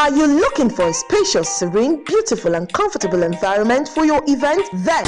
Are you looking for a spacious, serene, beautiful and comfortable environment for your event? Then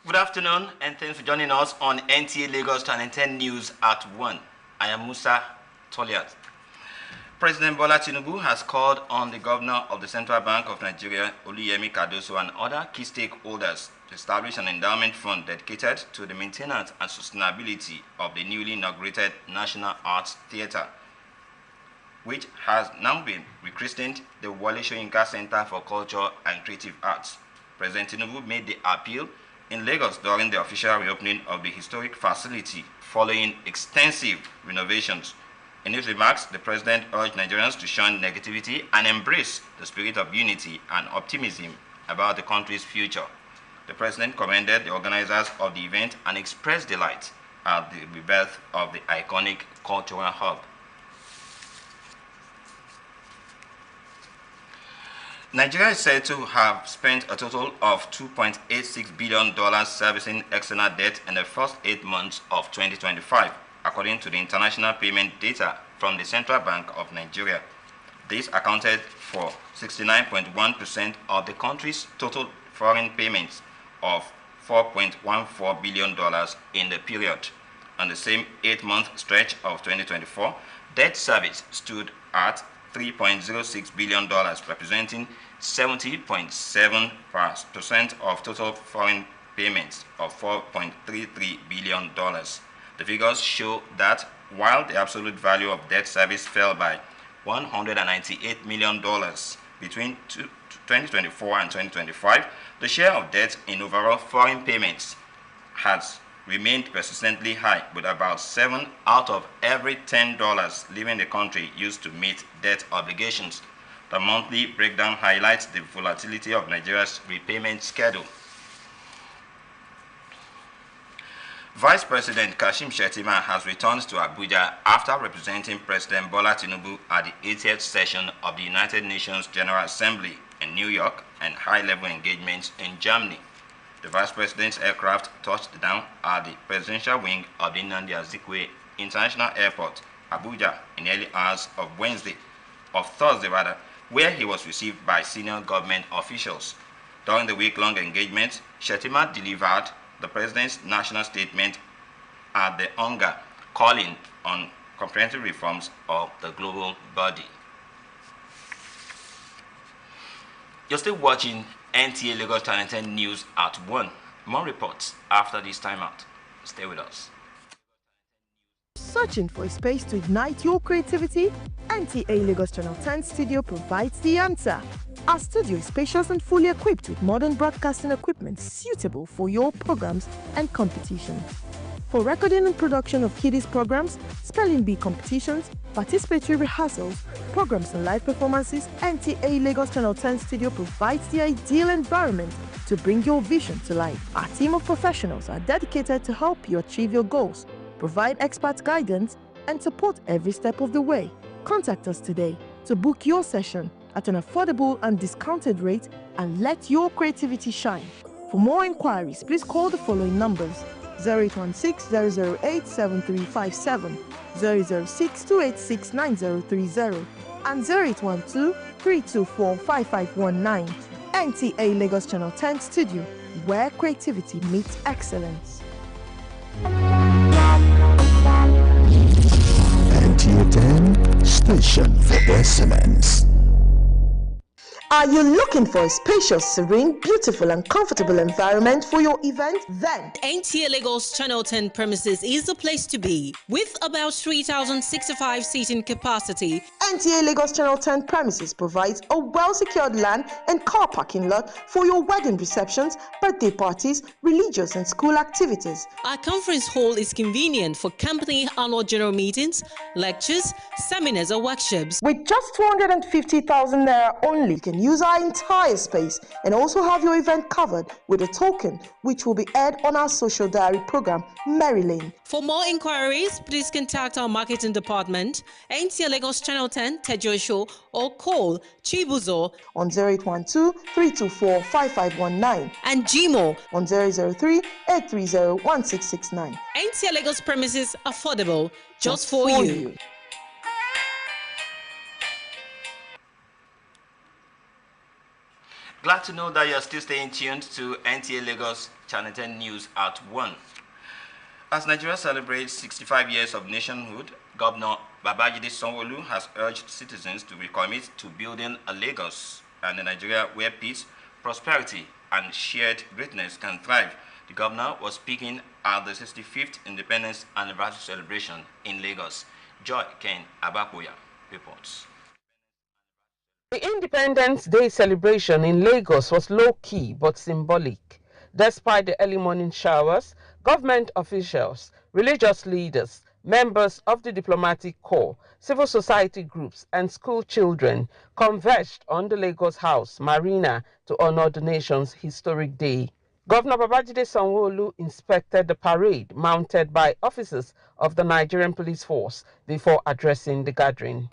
Good afternoon and thanks for joining us on NTA Lagos Channel 10 News at 1. I am Nta Ch10. President Bola Tinubu has called on the Governor of the Central Bank of Nigeria, Oluyemi Cardoso, and other key stakeholders to establish an endowment fund dedicated to the maintenance and sustainability of the newly inaugurated National Arts Theatre, which has now been rechristened the Wole Soyinka Center for Culture and Creative Arts. President Tinubu made the appeal in Lagos during the official reopening of the historic facility following extensive renovations. In his remarks, the president urged Nigerians to shun negativity and embrace the spirit of unity and optimism about the country's future. The president commended the organizers of the event and expressed delight at the rebirth of the iconic cultural hub. Nigeria is said to have spent a total of $2.86 billion servicing external debt in the first 8 months of 2025, according to the international payment data from the Central Bank of Nigeria. This accounted for 69.1% of the country's total foreign payments of $4.14 billion in the period. On the same 8-month stretch of 2024, debt service stood at $3.06 billion, representing 70.7% of total foreign payments of $4.33 billion. The figures show that while the absolute value of debt service fell by $198 million between 2024 and 2025, the share of debt in overall foreign payments has remained persistently high, with about 7 out of every $10 leaving the country used to meet debt obligations. The monthly breakdown highlights the volatility of Nigeria's repayment schedule. Vice President Kashim Shettima has returned to Abuja after representing President Bola Tinubu at the 80th session of the United Nations General Assembly in New York and high-level engagements in Germany. The Vice President's aircraft touched down at the presidential wing of the Nta Ch10 International Airport, Abuja, in early hours of Thursday, where he was received by senior government officials. During the week-long engagement, Shettima delivered the President's national statement at the UNGA, calling on comprehensive reforms of the global body. You're still watching NTA Lagos Channel 10 News at 1. More reports after this timeout. Stay with us. searching for a space to ignite your creativity? NTA Lagos Channel 10 studio provides the answer. Our studio is spacious and fully equipped with modern broadcasting equipment suitable for your programs and competitions. For recording and production of kiddies programs, spelling bee competitions, participatory rehearsals, programs and live performances, NTA Lagos Channel 10 studio provides the ideal environment to bring your vision to life. Our team of professionals are dedicated to help you achieve your goals, provide expert guidance, and support every step of the way. Contact us today to book your session at an affordable and discounted rate and let your creativity shine. For more inquiries, please call the following numbers: 0816-008-7357, 006-286-9030, and 0812-324-5519. NTA Lagos Channel 10 Studio, where creativity meets excellence. NTA 10 Station for excellence. Are you looking for a spacious, serene, beautiful and comfortable environment for your event? Then Nta Lagos Channel 10 premises is the place to be. With about 3,065 seating capacity, Nta Lagos Channel 10 premises provides a well-secured land and car parking lot for your wedding receptions, birthday parties, religious and school activities. our conference hall is convenient for company annual general meetings, lectures, seminars or workshops. With just 250,000 naira only, you can use our entire space and also have your event covered with a token which will be aired on our social diary program, Mary Lane. For more inquiries, please contact our marketing department, Nta Lagos Channel 10, Tejo, or call Chibuzo On 0812-324-5519 and Gmo. on 003-830-1669. Nta Lagos premises affordable just for you. Glad to know that you're still staying tuned to NTA Lagos Channel 10 News at 1. As Nigeria celebrates 65 years of nationhood, Governor Babajide Sanwo-Olu has urged citizens to recommit to building a Lagos and a Nigeria where peace, prosperity, and shared greatness can thrive. The governor was speaking at the 65th Independence Anniversary celebration in Lagos. Joy Ken Abakoya reports. The Independence Day celebration in Lagos was low-key but symbolic. Despite the early morning showers, government officials, religious leaders, members of the diplomatic corps, civil society groups and school children converged on the Lagos House Marina to honor the nation's historic day. Governor Babajide Sanwo-Olu inspected the parade mounted by officers of the Nigerian Police Force before addressing the gathering.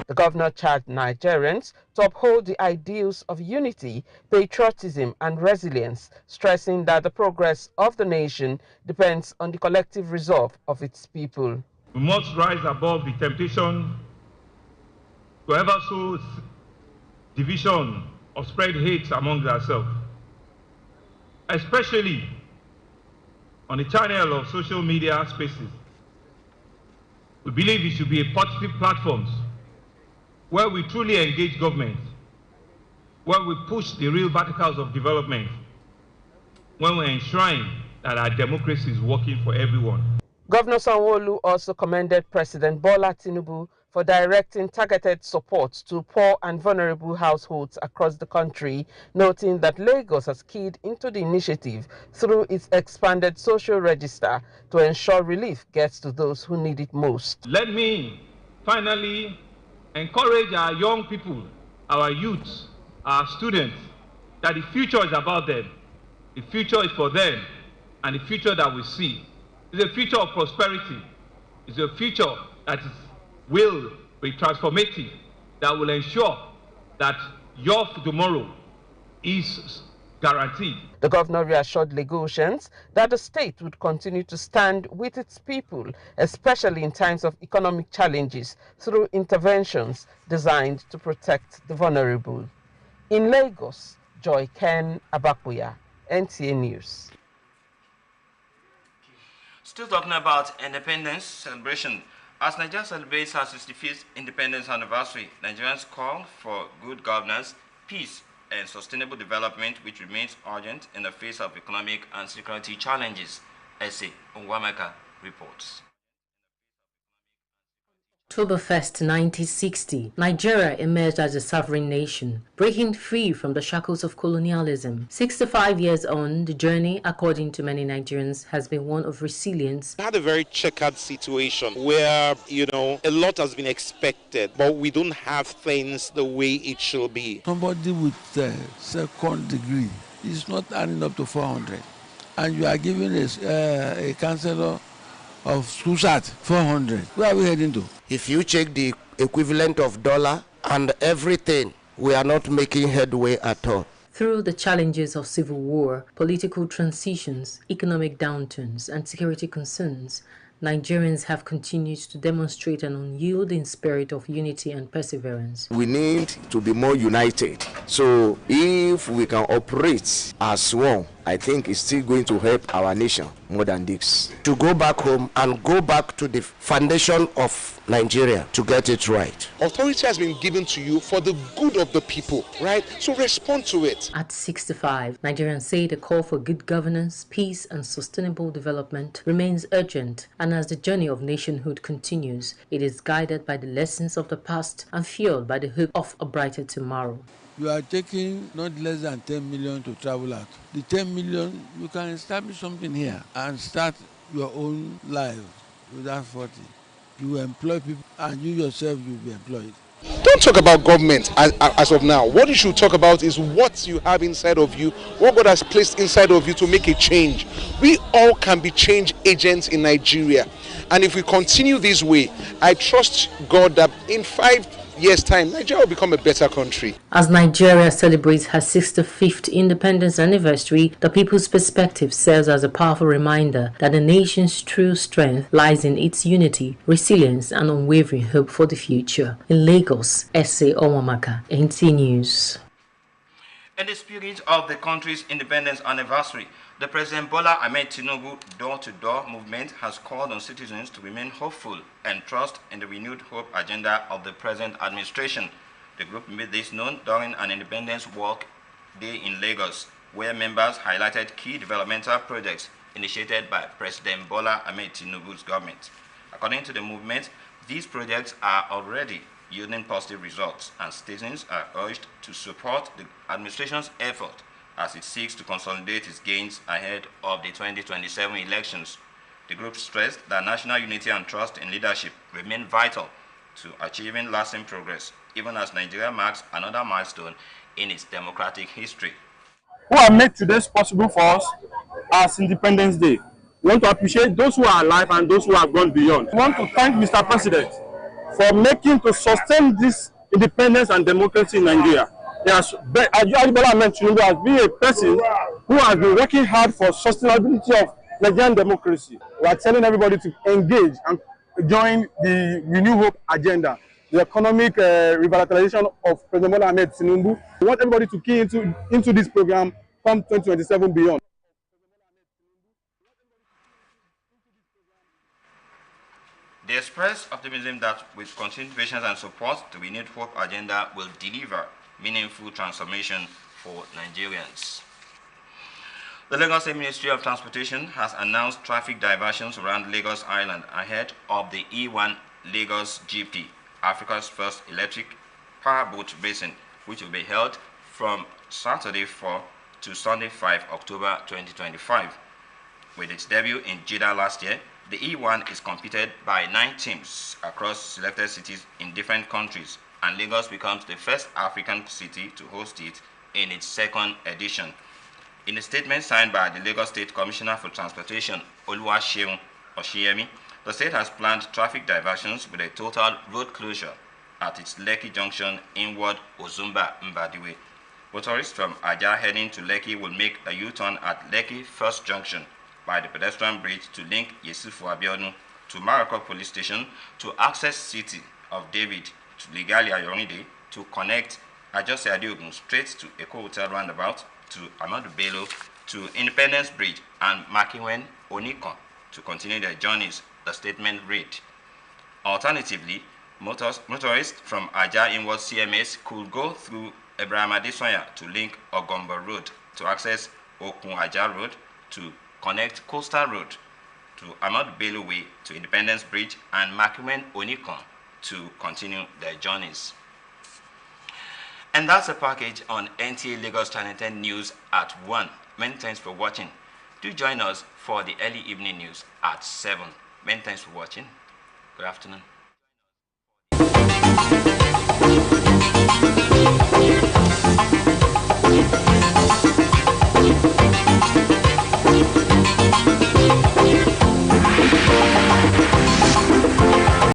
The governor charged Nigerians to uphold the ideals of unity, patriotism, and resilience, stressing that the progress of the nation depends on the collective resolve of its people. We must rise above the temptation to ever sow division or spread hate among ourselves, especially on the channel of social media spaces. We believe it should be a positive platforms where we truly engage government, where we push the real verticals of development, when we enshrine that our democracy is working for everyone. Governor Sanwo-Olu also commended President Bola Tinubu for directing targeted support to poor and vulnerable households across the country, noting that Lagos has keyed into the initiative through its expanded social register to ensure relief gets to those who need it most. Let me finally encourage our young people, our youths, our students, that the future is about them. The future is for them, and the future that we see is a future of prosperity. It's a future that will be transformative, that will ensure that your tomorrow is guaranteed. The governor reassured Lagosians that the state would continue to stand with its people, especially in times of economic challenges, through interventions designed to protect the vulnerable. In Lagos, Joy Ken Abakuya, NTA News. Still talking about independence celebration. As Nigeria celebrates her 65th independence anniversary, Nigerians call for good governance, peace, and sustainable development, which remains urgent in the face of economic and security challenges. Ese Onwameka reports. October 1st, 1960, Nigeria emerged as a sovereign nation, breaking free from the shackles of colonialism. 65 years on, the journey, according to many Nigerians, has been one of resilience. We had a very checkered situation where, a lot has been expected, but we don't have things the way it should be. Somebody with second degree is not earning up to 400, and you are giving a councillor of SUSAT 400. Where are we heading to? If you check the equivalent of dollar and everything, we are not making headway at all. Through the challenges of civil war, political transitions, economic downturns, and security concerns, Nigerians have continued to demonstrate an unyielding spirit of unity and perseverance. We need to be more united. So if we can operate as one I think it's still going to help our nation more than this. To go back home and go back to the foundation of Nigeria to get it right. Authority has been given to you for the good of the people, right? So respond to it. At 65, Nigerians say the call for good governance, peace and sustainable development remains urgent, and as the journey of nationhood continues, it is guided by the lessons of the past and fueled by the hope of a brighter tomorrow. You are taking not less than 10 million to travel out. The 10 million, you can establish something here and start your own life without 40. You employ people and you yourself will be employed. Don't talk about government as of now. What you should talk about is what you have inside of you, what God has placed inside of you to make a change. We all can be change agents in Nigeria. And if we continue this way, I trust God that in 5 years' time, Nigeria will become a better country. As Nigeria celebrates her 65th independence anniversary, the People's Perspective serves as a powerful reminder that the nation's true strength lies in its unity, resilience, and unwavering hope for the future. In Lagos, S.A. Omamaka, NT News. In the spirit of the country's independence anniversary, the President Bola Ahmed Tinubu door-to-door movement has called on citizens to remain hopeful and trust in the renewed hope agenda of the present administration. The group made this known during an Independence Walk Day in Lagos, where members highlighted key developmental projects initiated by President Bola Ahmed Tinubu's government. According to the movement, these projects are already yielding positive results, and citizens are urged to support the administration's effort as it seeks to consolidate its gains ahead of the 2027 elections. The group stressed that national unity and trust in leadership remain vital to achieving lasting progress, even as Nigeria marks another milestone in its democratic history. Who have made today's possible for us as Independence Day. We want to appreciate those who are alive and those who have gone beyond. We want to thank Mr. President for making to sustain this independence and democracy in Nigeria. Yes, Bola Ahmed Tinubu has been a person who has been working hard for sustainability of Nigerian democracy. We are telling everybody to engage and join the Renew Hope agenda, the economic revitalization of President Bola Ahmed Tinubu. We want everybody to key into this program from 2027 beyond. They expressed optimism that with continued patience and support, the Renewed Hope agenda will deliver meaningful transformation for Nigerians. The Lagos State Ministry of Transportation has announced traffic diversions around Lagos Island ahead of the E1 Lagos GP, Africa's first electric powerboat racing, which will be held from Saturday 4 to Sunday 5 October 2025. With its debut in Jeddah last year, the E1 is competed by 9 teams across selected cities in different countries, and Lagos becomes the first African city to host it in its second edition. In a statement signed by the Lagos State Commissioner for Transportation, Oluwaseun Oshiyemi, the state has planned traffic diversions with a total road closure at its Lekki Junction inward Ozumba Mbadiwe. Motorists from Ajah heading to Lekki will make a U-turn at Lekki First Junction by the pedestrian bridge to link Yesufu Abiodun to Marako Police Station to access City of David to Ligali Ayorinde to connect Ajose Adeogun straight to Eko Hotel Roundabout to Amadou Bello to Independence Bridge and Makiwen Onikon to continue their journeys, the statement read. Alternatively, motorists from Ajah inward CMS could go through Ibrahim Adesoya to link Ogombo Road to access Okun Ajah Road to connect Coastal Road to Amadou Bello Way to Independence Bridge and Makiwen Onikon to continue their journeys. And that's a package on NTA Lagos Channel 10 News at 1. Many thanks for watching. Do join us for the early evening news at 7. Many thanks for watching. Good afternoon.